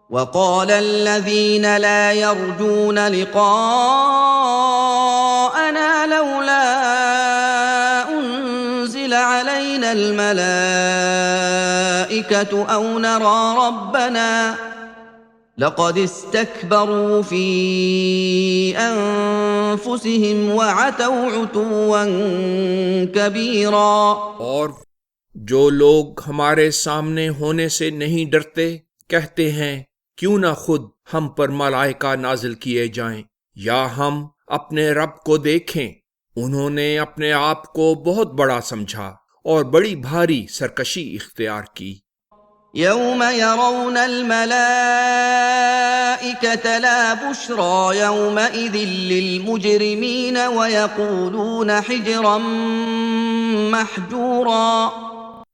وقال الذين لا يرجون لقاءنا لولا أنزل علينا الملائكة أو نرى ربنا لقد استكبروا في أنفسهم وعتوا عتوا كبيرا۔ اور جو لوگ ہمارے سامنے ہونے سے نہیں ڈرتے کہتے ہیں کیوں نہ خود ہم پر ملائکہ نازل کیے جائیں یا ہم اپنے رب کو دیکھیں۔ انہوں نے اپنے آپ کو بہت بڑا سمجھا اور بڑی بھاری سرکشی اختیار کی۔ يوم يرون الملائكة لا بشرى يومئذ للمجرمين ويقولون حجرا محجورا۔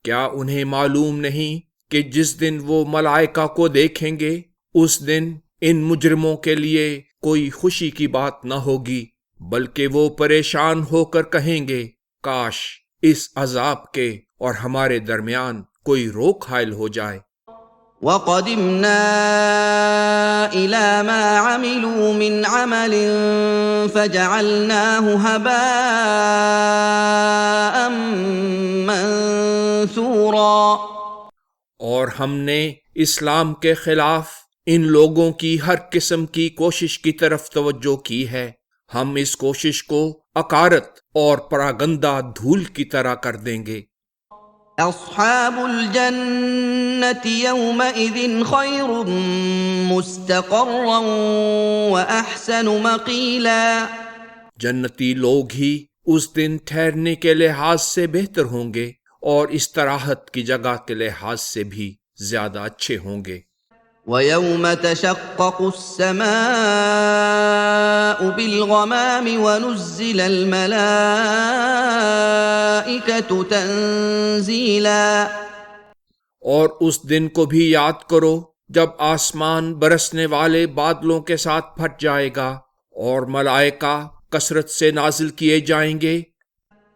کیا انہیں معلوم نہیں کہ جس دن وہ ملائکہ کو دیکھیں گے اس دن ان مجرموں کے لیے کوئی خوشی کی بات نہ ہوگی، بلکہ وہ پریشان ہو کر کہیں گے کاش اس عذاب کے اور ہمارے درمیان کوئی روک حائل ہو جائے۔ وَقَدِمْنَا إِلَى مَا عَمِلُوا مِنْ عَمَلٍ فَجَعَلْنَاهُ هَبَاءً مَنثُورًا۔ اور ہم نے اسلام کے خلاف ان لوگوں کی ہر قسم کی کوشش کی طرف توجہ کی ہے، ہم اس کوشش کو عقارت اور پراگندہ دھول کی طرح کر دیں گے۔ اصحاب الجنة يومئذ خير مستقرا واحسن مقیلا۔ جنتی لوگ ہی اس دن ٹھہرنے کے لحاظ سے بہتر ہوں گے اور استراحت کی جگہ کے لحاظ سے بھی زیادہ اچھے ہوں گے۔ وَيَوْمَ تَشَقَّقُ السَّمَاءُ بِالْغَمَامِ وَنُزِّلَ الْمَلَائِكَةُ تَنزِيلًا۔ اور اس دن کو بھی یاد کرو جب آسمان برسنے والے بادلوں کے ساتھ پھٹ جائے گا اور ملائکہ کثرت سے نازل کیے جائیں گے۔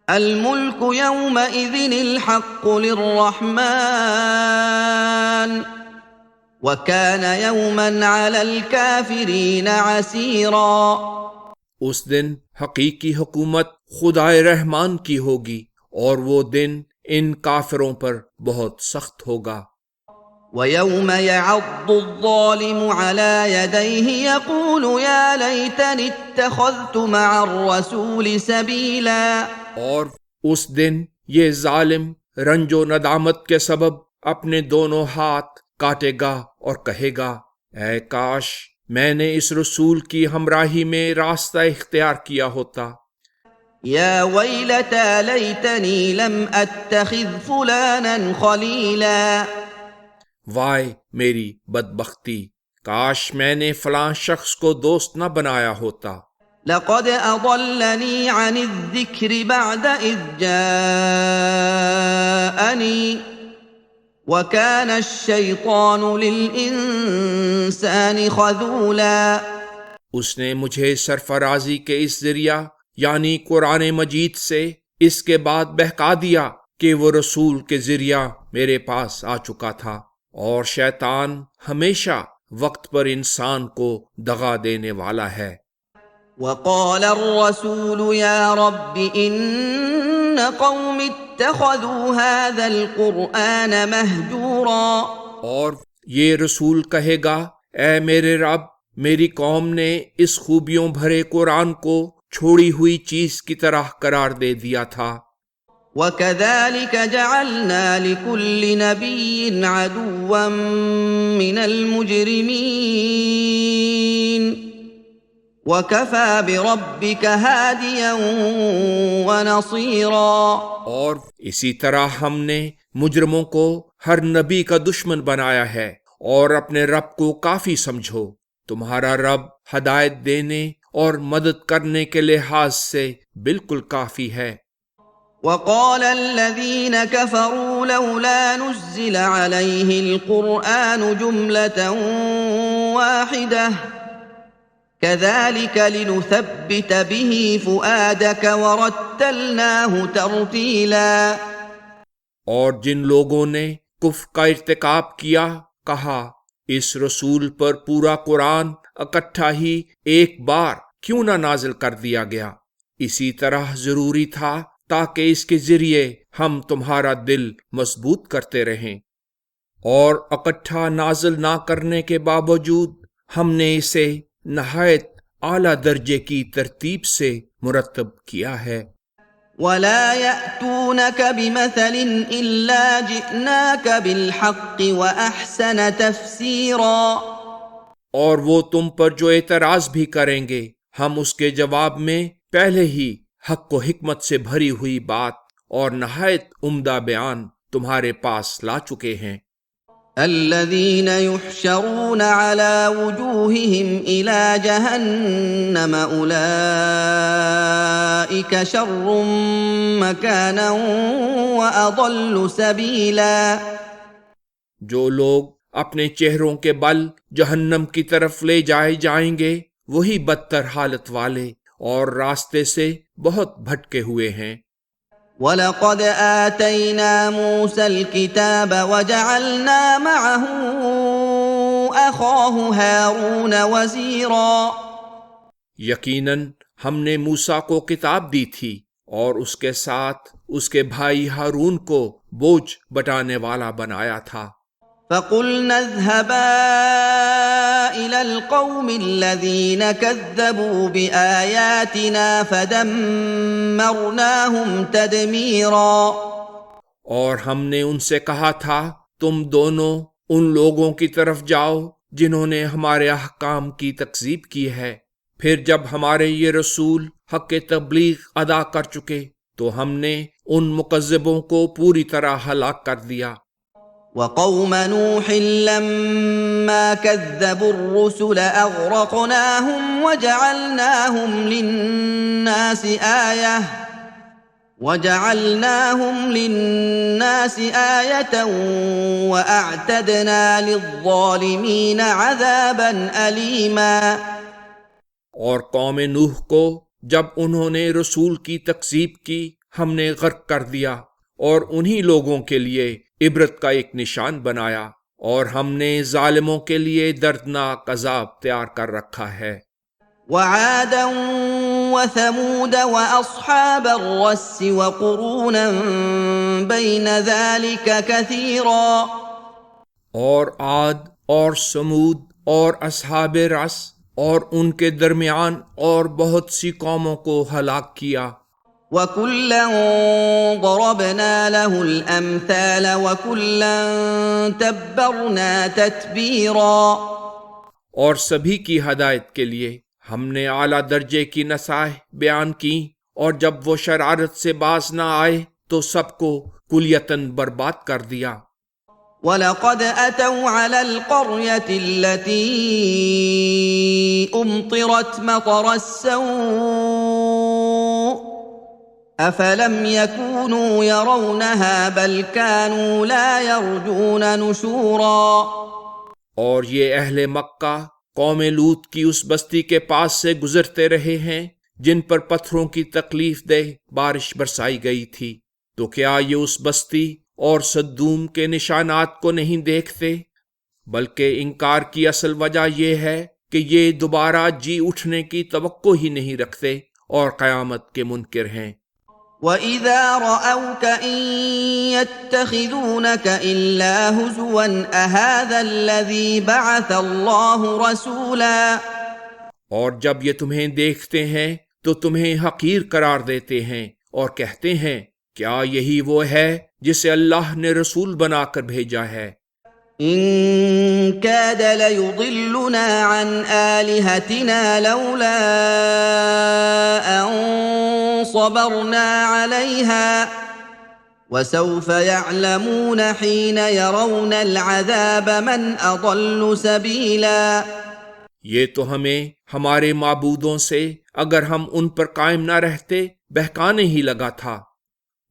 الملک یومئذ الحق للرحمن وَكَانَ يَوْمًا عَلَى الْكَافِرِينَ عَسِيرًا۔ اس دن حقیقی حکومت خدائے رحمان کی ہوگی اور وہ دن ان کافروں پر بہت سخت ہوگا۔ وَيَوْمَ يَعَضُّ الظَّالِمُ عَلَى يَدَيْهِ يَقُولُ يَا لَيْتَنِي اتَّخَذْتُ مَعَ الرَّسُولِ سَبِيلًا۔ اور اس دن یہ ظالم رنج و ندامت کے سبب اپنے دونوں ہاتھ کاٹے گا اور کہے گا اے کاش میں نے اس رسول کی ہمراہی میں راستہ اختیار کیا ہوتا۔ یا ویلتی لیتنی لم اتخذ فلانا خلیلا۔ وائے میری بدبختی، کاش میں نے فلاں شخص کو دوست نہ بنایا ہوتا۔ لقد اضلنی عن الذکر بعد اذ جاءنی وَكَانَ الشَّيْطَانُ لِلْإِنسَانِ خَذُولًا۔ اس نے مجھے سرفرازی کے اس ذریعہ یعنی قرآن مجید سے اس کے بعد بہکا دیا کہ وہ رسول کے ذریعہ میرے پاس آ چکا تھا، اور شیطان ہمیشہ وقت پر انسان کو دغا دینے والا ہے۔ وَقَالَ الرَّسُولُ يَا رَبِّ إِنَّ قَوْمِ اتَّخَذُوا هَذَا الْقُرْآنَ مَهْجُورًا۔ اور یہ رسول کہے گا اے میرے رب، میری قوم نے اس خوبیوں بھرے قرآن کو چھوڑی ہوئی چیز کی طرح قرار دے دیا تھا۔ وَكَذَلِكَ جَعَلْنَا لِكُلِّ نَبِيٍّ عَدُوًّا مِّنَ الْمُجْرِمِينَ وَكَفَى بِرَبِّكَ هَادِيًا وَنَصِيرًا۔ اور اسی طرح ہم نے مجرموں کو ہر نبی کا دشمن بنایا ہے، اور اپنے رب کو کافی سمجھو، تمہارا رب ہدایت دینے اور مدد کرنے کے لحاظ سے بالکل کافی ہے۔ وَقَالَ الَّذِينَ كَفَرُوا لَوْلَا نُزِّلَ عَلَيْهِ الْقُرْآنُ جُمْلَةً وَاحِدَةً كَذَلِكَ لِنُثَبِّتَ بِهِ فُؤَادَكَ وَرَتَّلْنَاهُ تَرْتِيلًا۔ اور جن لوگوں نے کفر کا ارتکاب کیا کہا اس رسول پر پورا قرآن اکٹھا ہی ایک بار کیوں نہ نازل کر دیا گیا؟ اسی طرح ضروری تھا تاکہ اس کے ذریعے ہم تمہارا دل مضبوط کرتے رہیں، اور اکٹھا نازل نہ کرنے کے باوجود ہم نے اسے نہایت اعلیٰ درجے کی ترتیب سے مرتب کیا ہے۔ وَلَا يَأْتُونَكَ بِمَثَلٍ إِلَّا جِئْنَاكَ بِالْحَقِّ وَأَحْسَنَ تَفْسِيرًا، اور وہ تم پر جو اعتراض بھی کریں گے ہم اس کے جواب میں پہلے ہی حق و حکمت سے بھری ہوئی بات اور نہایت عمدہ بیان تمہارے پاس لا چکے ہیں۔ الذين يحشرون على وجوههم إلى جهنم أولئك شر مكانا وأضل سبيلا، جو لوگ اپنے چہروں کے بل جہنم کی طرف لے جائے جائیں گے وہی بدتر حالت والے اور راستے سے بہت بھٹکے ہوئے ہیں۔ وَلَقَدْ آتَيْنَا مُوسَى الْكِتَابَ وَجَعَلْنَا مَعَهُ أَخَاهُ هَارُونَ وَزِيرًا، یقیناً ہم نے موسیٰ کو کتاب دی تھی اور اس کے ساتھ اس کے بھائی ہارون کو بوجھ بٹانے والا بنایا تھا۔ فَقُلْنَا اذْهَبَا إِلَى الْقَوْمِ الَّذِينَ كَذَّبُوا بِآيَاتِنَا فَدَمَّرْنَاهُمْ تَدْمِيرًا، اور ہم نے ان سے کہا تھا تم دونوں ان لوگوں کی طرف جاؤ جنہوں نے ہمارے احکام کی تکذیب کی ہے، پھر جب ہمارے یہ رسول حق تبلیغ ادا کر چکے تو ہم نے ان مکذبوں کو پوری طرح ہلاک کر دیا۔ وَقَوْمَ نُوحٍ لَمَّا كَذَّبُوا الرُّسُلَ أَغْرَقْنَاهُمْ وَجَعَلْنَاهُمْ لِلنَّاسِ آيَةً وَأَعْتَدْنَا لِلظَّالِمِينَ عَذَابًا أَلِيمًا، اور قوم نوح کو جب انہوں نے رسول کی تکذیب کی ہم نے غرق کر دیا اور انہی لوگوں کے لیے عبرت کا ایک نشان بنایا، اور ہم نے ظالموں کے لیے دردناک عذاب تیار کر رکھا ہے۔ وَعَادًا وَثَمُودَ وَأَصْحَابَ الرَّسِّ وَقُرُونًا بَيْنَ ذَلِكَ كَثِيرًا، اور عاد اور سمود اور اصحاب رس اور ان کے درمیان اور بہت سی قوموں کو ہلاک کیا۔ وَكُلًّا ضَرَبْنَا لَهُ الْأَمْثَالَ وَكُلًّا تَبَّرْنَا تَتْبِيرًا، اور سبھی کی ہدایت کے لیے ہم نے اعلیٰ درجے کی نصائح بیان کی، اور جب وہ شرارت سے باز نہ آئے تو سب کو کلیتاً برباد کر دیا۔ وَلَقَدْ أَتَوْا عَلَى الْقَرْيَةِ الَّتِي أُمْطِرَتْ مَطَرَ السَّوْءِ أَفَلَمْ يَكُونُوا يَرَوْنَهَا بَلْ كَانُوا لَا يَرْجُونَ نُشُورًا، اور یہ اہل مکہ قوم لوط کی اس بستی کے پاس سے گزرتے رہے ہیں جن پر پتھروں کی تکلیف دہ بارش برسائی گئی تھی، تو کیا یہ اس بستی اور صدوم کے نشانات کو نہیں دیکھتے؟ بلکہ انکار کی اصل وجہ یہ ہے کہ یہ دوبارہ جی اٹھنے کی توقع ہی نہیں رکھتے اور قیامت کے منکر ہیں۔ وَإِذَا رَأَوْكَ إِن يَتَّخِذُونَكَ إِلَّا هُزُوًا أَهَذَا الَّذِي بَعَثَ اللَّهُ رَسُولًا، اور جب یہ تمہیں دیکھتے ہیں تو تمہیں حقیر قرار دیتے ہیں اور کہتے ہیں کیا یہی وہ ہے جسے اللہ نے رسول بنا کر بھیجا ہے؟ إِن كَادَ لَيُضِلُّنَا عَنْ آلِهَتِنَا لَوْلَا أَن صَبَرْنَا عَلَيْهَا وَسَوْفَ يَعْلَمُونَ حِينَ يَرَوْنَ الْعَذَابَ مَنْ أَضَلُّ سَبِيلًا، یہ تو ہمیں ہمارے معبودوں سے اگر ہم ان پر قائم نہ رہتے بہکانے ہی لگا تھا۔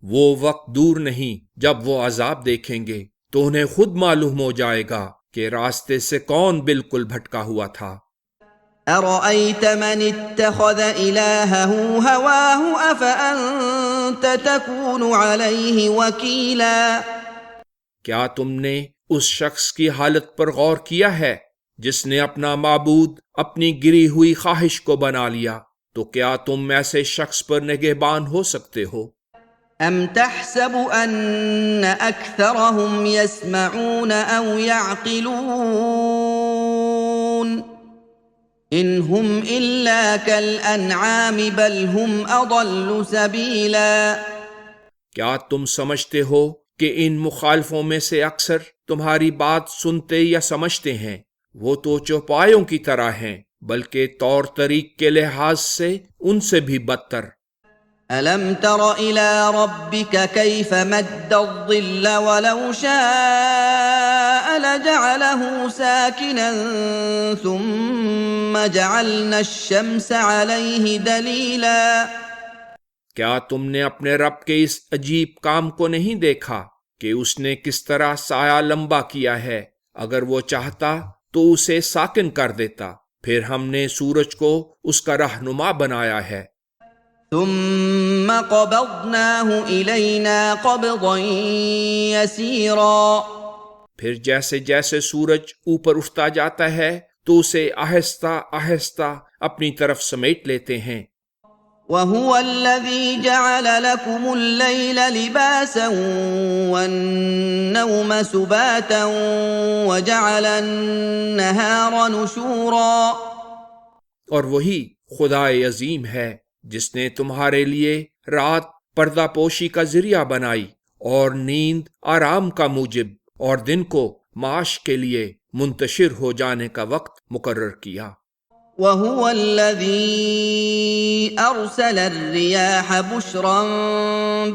وہ وقت دور نہیں جب وہ عذاب دیکھیں گے تو انہیں خود معلوم ہو جائے گا کہ راستے سے کون بالکل بھٹکا ہوا تھا۔ أَرَأَيْتَ مَنِ اتَّخَذَ إِلَٰهَهُ هَوَاهُ أَفَأَنتَ تَكُونُ عَلَيْهِ وَكِيلًا، کیا تم نے اس شخص کی حالت پر غور کیا ہے جس نے اپنا معبود اپنی گری ہوئی خواہش کو بنا لیا؟ تو کیا تم ایسے شخص پر نگہبان ہو سکتے ہو؟ ام تحسب ان اکثرهم يسمعون او يعقلون ان هم الا كالانعام بل هم اضل سبیلا۔ کیا تم سمجھتے ہو کہ ان مخالفوں میں سے اکثر تمہاری بات سنتے یا سمجھتے ہیں؟ وہ تو چوپایوں کی طرح ہیں، بلکہ طور طریق کے لحاظ سے ان سے بھی بدتر۔ الم تر الى ربك كيف مد الظل ولو شاء لجعله ساكنا ثم جعلنا الشمس عليه دليلا۔ کیا تم نے اپنے رب کے اس عجیب کام کو نہیں دیکھا کہ اس نے کس طرح سایہ لمبا کیا ہے؟ اگر وہ چاہتا تو اسے ساکن کر دیتا، پھر ہم نے سورج کو اس کا رہنما بنایا ہے۔ ثم قبضناه إلينا قبضا يسيرا۔ پھر جیسے جیسے سورج اوپر اٹھتا جاتا ہے تو اسے آہستہ آہستہ اپنی طرف سمیٹ لیتے ہیں۔ وَهُوَ الَّذِي جَعَلَ لَكُمُ اللَّيْلَ لِبَاسًا وَالنَّوْمَ سُبَاتًا وَجَعَلَ النَّهَارَ نُشُورًا۔ اور وہی خدائے عظیم ہے جس نے تمہارے لیے رات پردہ پوشی کا ذریعہ بنائی اور نیند آرام کا موجب، اور دن کو معاش کے لیے منتشر ہو جانے کا وقت مقرر کیا۔ وَهُوَ الَّذِي أَرْسَلَ الرِّيَاحَ بُشْرًا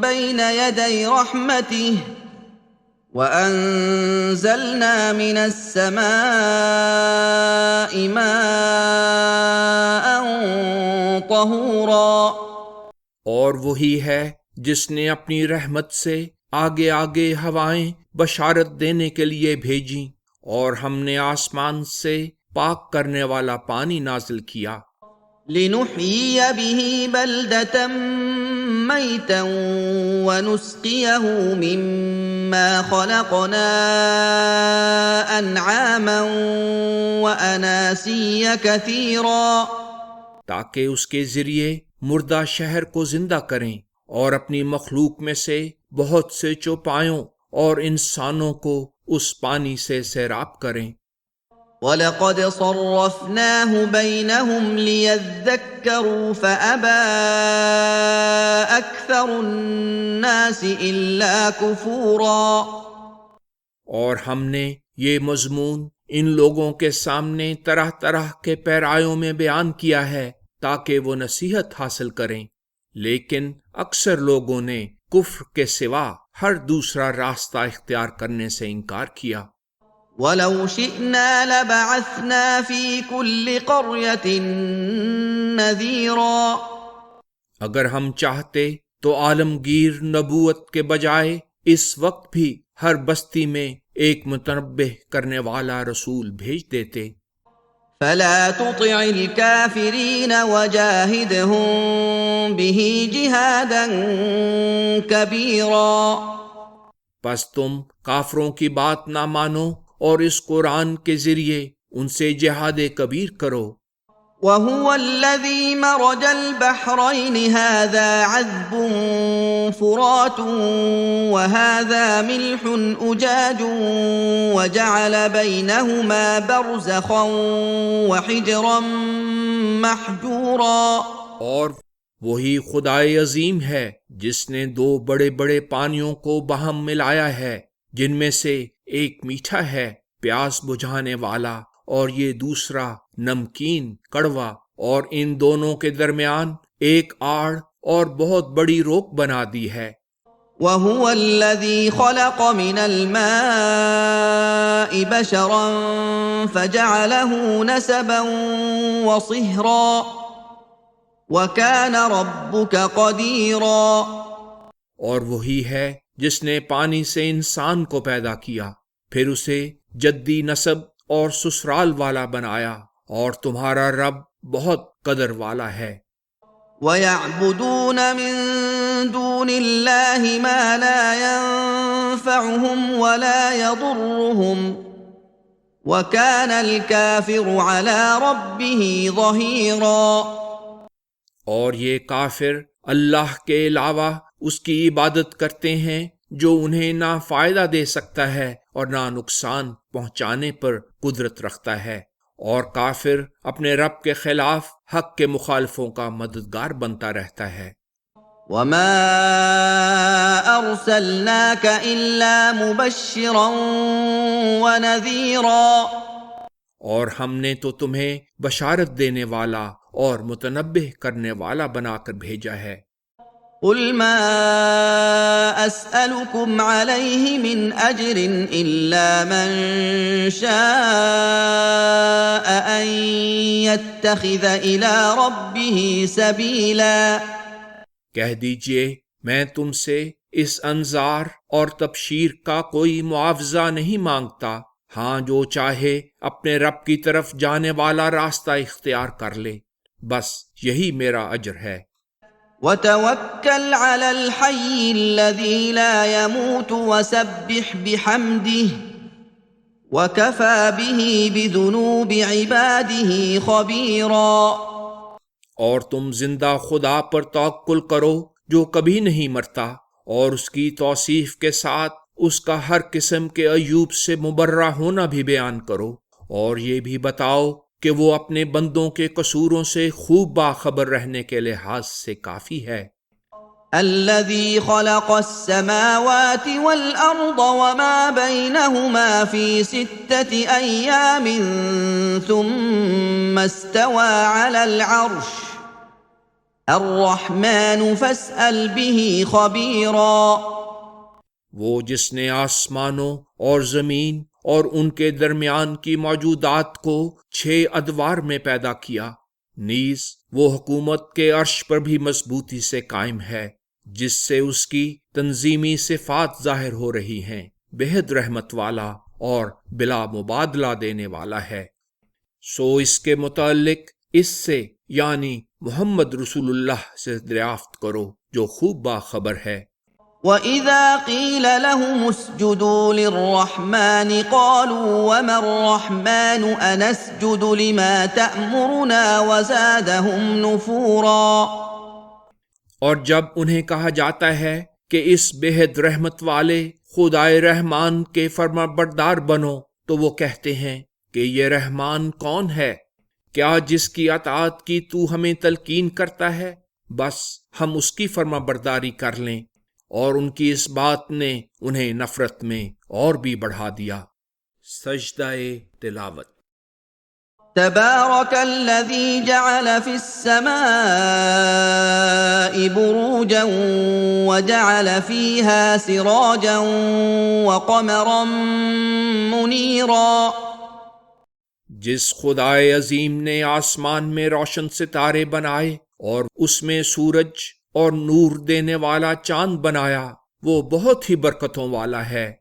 بَيْنَ يَدَيْ رَحْمَتِهِ وَأَنزَلْنَا مِنَ السَّمَاءِ مَاءً طَهُورًا۔ اور وہی ہے جس نے اپنی رحمت سے آگے آگے ہوائیں بشارت دینے کے لیے بھیجیں، اور ہم نے آسمان سے پاک کرنے والا پانی نازل کیا۔ لِنُحْيِيَ بِهِ بَلْدَةً مَيْتًا وَنُسْقِيَهُ مِمَّا خَلَقْنَا أَنْعَامًا وَأَنَاسِيَّ كَثِيرًا، تاکہ اس کے ذریعے مردہ شہر کو زندہ کریں اور اپنی مخلوق میں سے بہت سے چوپایوں اور انسانوں کو اس پانی سے سیراب کریں۔ وَلَقَدْ صَرَّفْنَاهُ بَيْنَهُمْ لِيَذَّكَّرُوا فَأَبَى أَكْثَرُ النَّاسِ إِلَّا كُفُورًا۔ اور ہم نے یہ مضمون ان لوگوں کے سامنے طرح طرح کے پیرایوں میں بیان کیا ہے تاکہ وہ نصیحت حاصل کریں، لیکن اکثر لوگوں نے کفر کے سوا ہر دوسرا راستہ اختیار کرنے سے انکار کیا۔ وَلَوْ شِئْنَا لَبَعَثْنَا فِي كُلِّ قَرْيَةٍ نَذِيرًا۔ اگر ہم چاہتے تو عالمگیر نبوت کے بجائے اس وقت بھی ہر بستی میں ایک متنبہ کرنے والا رسول بھیج دیتے۔ فَلَا تُطِعِ الْكَافِرِينَ وَجَاهِدْهُم بِهِ جِهَادًا كَبِيرًا۔ پس تم کافروں کی بات نہ مانو اور اس قرآن کے ذریعے ان سے جہاد کبیر کرو۔ وَهُوَ الَّذِي مَرَجَ الْبَحْرَيْنِ هَذَا عَذْبٌ فُرَاتٌ وَهَذَا مِلْحٌ أُجَاجٌ وَجَعَلَ بَيْنَهُمَا بَرْزَخًا وَحِجْرًا مَحْجُورًا۔ اور وہی خدائے عظیم ہے جس نے دو بڑے بڑے پانیوں کو باہم ملایا ہے، جن میں سے ایک میٹھا ہے پیاس بجھانے والا اور یہ دوسرا نمکین کڑوا، اور ان دونوں کے درمیان ایک آڑ اور بہت بڑی روک بنا دی ہے۔ وَهُوَ الَّذِي خَلَقَ مِنَ الْمَاءِ بَشَرًا فَجَعَلَهُ نَسَبًا وَصِهْرًا وَكَانَ رَبُّكَ قَدِيرًا۔ اور وہی ہے جس نے پانی سے انسان کو پیدا کیا، پھر اسے جدی نسب اور سسرال والا بنایا، اور تمہارا رب بہت قدر والا ہے۔ وَيَعْبُدُونَ مِن دُونِ اللَّهِ مَا لَا يَنفَعُهُمْ وَلَا يَضُرُّهُمْ وَكَانَ الْكَافِرُ عَلَى رَبِّهِ ظَهِيرًا۔ اور یہ کافر اللہ کے علاوہ اس کی عبادت کرتے ہیں جو انہیں نہ فائدہ دے سکتا ہے اور نہ نقصان پہنچانے پر قدرت رکھتا ہے، اور کافر اپنے رب کے خلاف حق کے مخالفوں کا مددگار بنتا رہتا ہے۔ وَمَا أَرْسَلْنَاكَ إِلَّا مُبَشِّرًا وَنَذِيرًا، اور ہم نے تو تمہیں بشارت دینے والا اور متنبہ کرنے والا بنا کر بھیجا ہے۔ قُلْ مَا أَسْأَلُكُمْ عَلَيْهِ مِنْ أَجْرٍ إِلَّا مَنْ شَاءَ أَنْ يَتَّخِذَ إِلَى رَبِّهِ سَبِيلًا۔ کہہ دیجئے میں تم سے اس انذار اور تبشیر کا کوئی معاوضہ نہیں مانگتا، ہاں جو چاہے اپنے رب کی طرف جانے والا راستہ اختیار کر لے، بس یہی میرا اجر ہے۔ وَتَوَكَّلْ عَلَى الْحَيِّ الَّذِي لَا يَمُوتُ وَسَبِّحْ بِحَمْدِهِ وَكَفَى بِهِ بِذُنُوبِ عِبَادِهِ خَبِيرًا۔ اور تم زندہ خدا پر توکل کرو جو کبھی نہیں مرتا، اور اس کی توصیف کے ساتھ اس کا ہر قسم کے عیوب سے مبرہ ہونا بھی بیان کرو، اور یہ بھی بتاؤ کہ وہ اپنے بندوں کے قصوروں سے خوب باخبر رہنے کے لحاظ سے کافی ہے۔ الذي خلق السماوات والأرض وما بينهما في 6 أيام ثم استوى على العرش الرحمن فاسأل به خبيرا۔ وہ جس نے آسمانوں اور زمین اور ان کے درمیان کی موجودات کو 6 ادوار میں پیدا کیا، نیز وہ حکومت کے عرش پر بھی مضبوطی سے قائم ہے، جس سے اس کی تنظیمی صفات ظاہر ہو رہی ہیں، بہت رحمت والا اور بلا مبادلہ دینے والا ہے۔ سو اس کے متعلق اس سے یعنی محمد رسول اللہ سے دریافت کرو جو خوب باخبر ہے۔ وَإِذَا قِيلَ لَهُمُ اسْجُدُوا لِلرَّحْمَنِ قَالُوا وَمَا الرَّحْمَنُ أَنَسْجُدُ لِمَا تَأْمُرُنَا وَزَادَهُمْ نُفُورًا۔ اور جب انہیں کہا جاتا ہے کہ اس بےحد رحمت والے خدائے رحمان کے فرما بردار بنو، تو وہ کہتے ہیں کہ یہ رحمان کون ہے؟ کیا جس کی اطاعت کی تو ہمیں تلقین کرتا ہے؟ بس ہم اس کی فرما برداری کر لیں۔ اور ان کی اس بات نے انہیں نفرت میں اور بھی بڑھا دیا۔ سجدہ تلاوت۔ تبارک الذی جعل فی السماء بروجا وجعل فیہا سراجا وقمرا منیرا۔ جس خدائے عظیم نے آسمان میں روشن ستارے بنائے اور اس میں سورج اور نور دینے والا چاند بنایا، وہ بہت ہی برکتوں والا ہے۔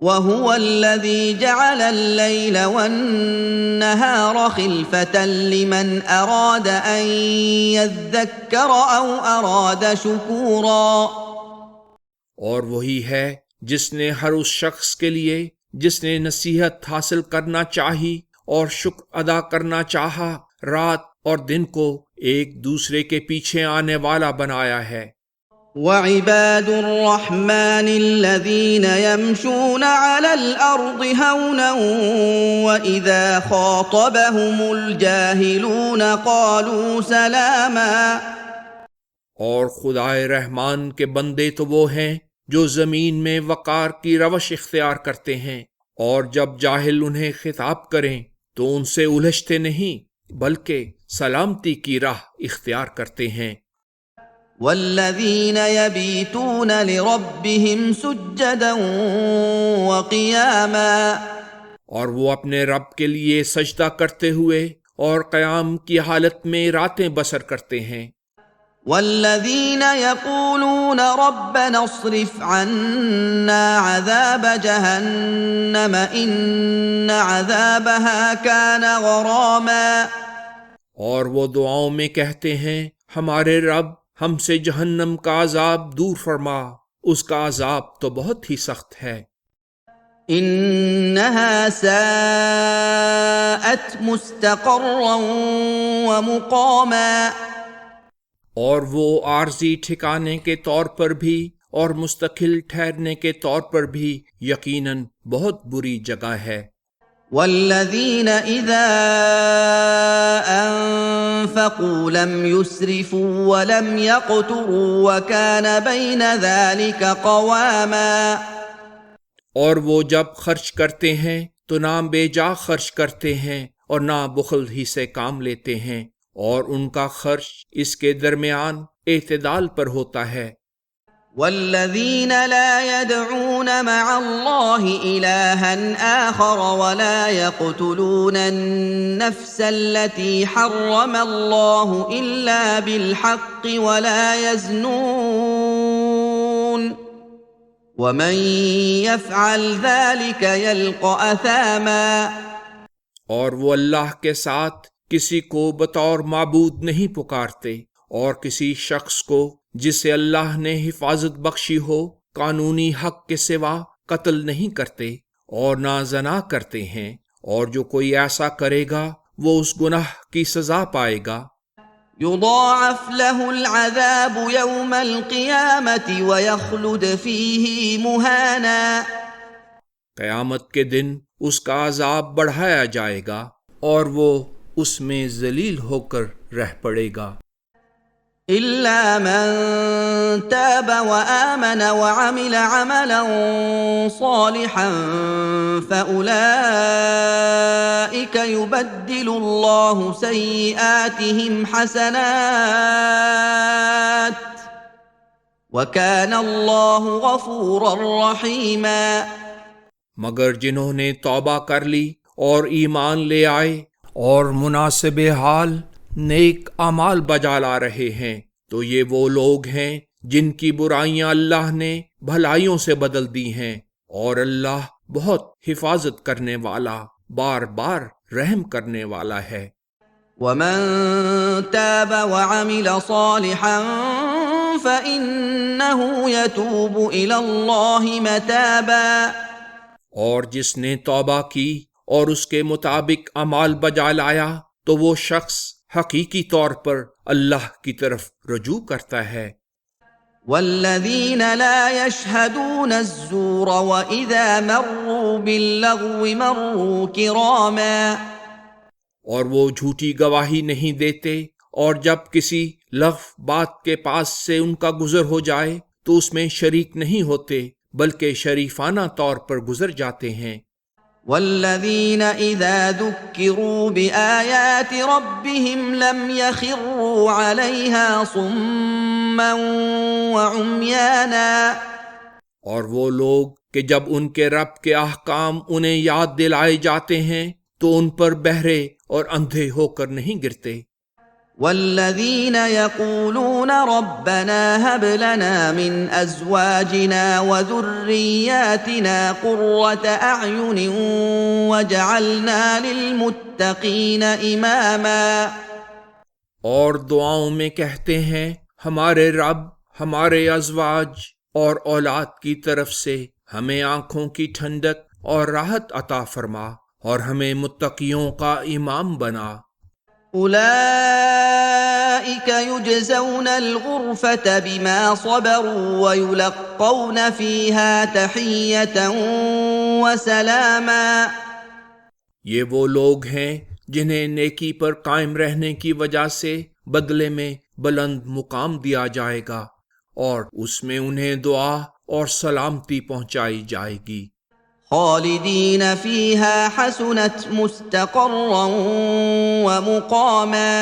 وَهُوَ الَّذِي جَعَلَ اللَّيْلَ وَالنَّهَارَ خِلْفَةً لِمَنْ أَرَادَ أَنْ يَذَّكَّرَ أَوْ أَرَادَ شُكُورًا۔ اور وہی ہے جس نے ہر اس شخص کے لیے جس نے نصیحت حاصل کرنا چاہی اور شکر ادا کرنا چاہا، رات اور دن کو ایک دوسرے کے پیچھے آنے والا بنایا ہے۔ وَعِبَادُ الرَّحْمَنِ الَّذِينَ يَمْشُونَ عَلَى الْأَرْضِ هَوْنًا وَإِذَا خَاطَبَهُمُ الْجَاهِلُونَ قَالُوا سَلَامًا۔ اور خدائے رحمان کے بندے تو وہ ہیں جو زمین میں وقار کی روش اختیار کرتے ہیں، اور جب جاہل انہیں خطاب کریں تو ان سے الجھتے نہیں بلکہ سلامتی کی راہ اختیار کرتے ہیں۔ والذین یبیتون لربہم سجدا وقیاما۔ اور وہ اپنے رب کے لیے سجدہ کرتے ہوئے اور قیام کی حالت میں راتیں بسر کرتے ہیں۔ والذین یقولون ربنا اصرف عنا عذاب جہنم ان عذابها کان غراما۔ اور وہ دعاؤں میں کہتے ہیں ہمارے رب ہم سے جہنم کا عذاب دور فرما، اس کا عذاب تو بہت ہی سخت ہے۔ انها ساءت مستقرا ومقاما، اور وہ عارضی ٹھکانے کے طور پر بھی اور مستقل ٹھہرنے کے طور پر بھی یقیناً بہت بری جگہ ہے۔ والذین اذا انفقوا لم يسرفوا ولم يقتروا وكان بين ذلك قواما، اور وہ جب خرچ کرتے ہیں تو نہ بے جا خرچ کرتے ہیں اور نہ بخل ہی سے کام لیتے ہیں، اور ان کا خرچ اس کے درمیان اعتدال پر ہوتا ہے۔ والذین لا يدعون مع اللہ الہا آخر ولا يقتلون النفس التي حرم اللہ الا بالحق ولا يزنون ومن يفعل ذلك يلق اثاما، اور وہ اللہ کے ساتھ کسی کو بطور معبود نہیں پکارتے، اور کسی شخص کو جسے اللہ نے حفاظت بخشی ہو قانونی حق کے سوا قتل نہیں کرتے اور نہ زنا کرتے ہیں، اور جو کوئی ایسا کرے گا وہ اس گناہ کی سزا پائے گا۔ يضاعف له العذاب يوم القيامة ويخلد فيه مهانا، قیامت کے دن اس کا عذاب بڑھایا جائے گا اور وہ اس میں ذلیل ہو کر رہ پڑے گا۔ إلا من تاب وآمن وعمل عملا صالحا فأولئك يبدل الله سيئاتهم حسنات وكان الله غفورا رحيما، مگر جنہوں نے توبہ کر لی اور ایمان لے آئے اور مناسب حال نیک اعمال بجا لا رہے ہیں تو یہ وہ لوگ ہیں جن کی برائیاں اللہ نے بھلائیوں سے بدل دی ہیں، اور اللہ بہت حفاظت کرنے والا بار بار رحم کرنے والا ہے۔ ومن تاب وعمل صالحا فإنه يتوب إلى الله متابا، اور جس نے توبہ کی اور اس کے مطابق اعمال بجا لایا تو وہ شخص حقیقی طور پر اللہ کی طرف رجوع کرتا ہے۔ والذین لا يشهدون الزور وإذا مروا باللغو مروا کراما، اور وہ جھوٹی گواہی نہیں دیتے، اور جب کسی لغو بات کے پاس سے ان کا گزر ہو جائے تو اس میں شریک نہیں ہوتے بلکہ شریفانہ طور پر گزر جاتے ہیں۔ والذین اذا ذکروا بآیات ربهم لم يخروا علیہا صما وعمیانا، اور وہ لوگ کہ جب ان کے رب کے احکام انہیں یاد دلائے جاتے ہیں تو ان پر بہرے اور اندھے ہو کر نہیں گرتے۔ والذین یقولون ربنا هب لنا من ازواجنا وذریاتنا قرة اعین وجعلنا للمتقین اماما، اور دعاؤں میں کہتے ہیں ہمارے رب ہمارے ازواج اور اولاد کی طرف سے ہمیں آنکھوں کی ٹھنڈک اور راحت عطا فرما اور ہمیں متقیوں کا امام بنا۔ اولئک یجزون الغرفة بما صبروا ویلقون فیہا تحیۃ وسلاما، یہ وہ لوگ ہیں جنہیں نیکی پر قائم رہنے کی وجہ سے بدلے میں بلند مقام دیا جائے گا، اور اس میں انہیں دعا اور سلامتی پہنچائی جائے گی۔ خالدین فیہا حسنت مستقرا ومقاما،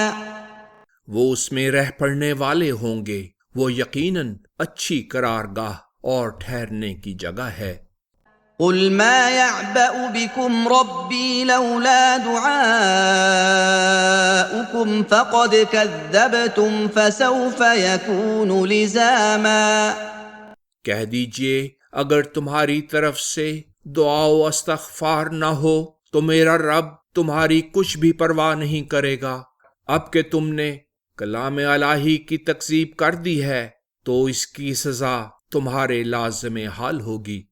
وہ اس میں رہ پڑنے والے ہوں گے، وہ یقیناً اچھی قرارگاہ اور ٹھہرنے کی جگہ ہے۔ قل ما يعبأ بكم ربي لولا دعاؤكم فقد كذبتم فسوف يكون لزاما، کہہ دیجئے اگر تمہاری طرف سے دعا و استغفار نہ ہو تو میرا رب تمہاری کچھ بھی پرواہ نہیں کرے گا، اب کہ تم نے کلام الہی کی تکذیب کر دی ہے تو اس کی سزا تمہارے لازم حال ہوگی۔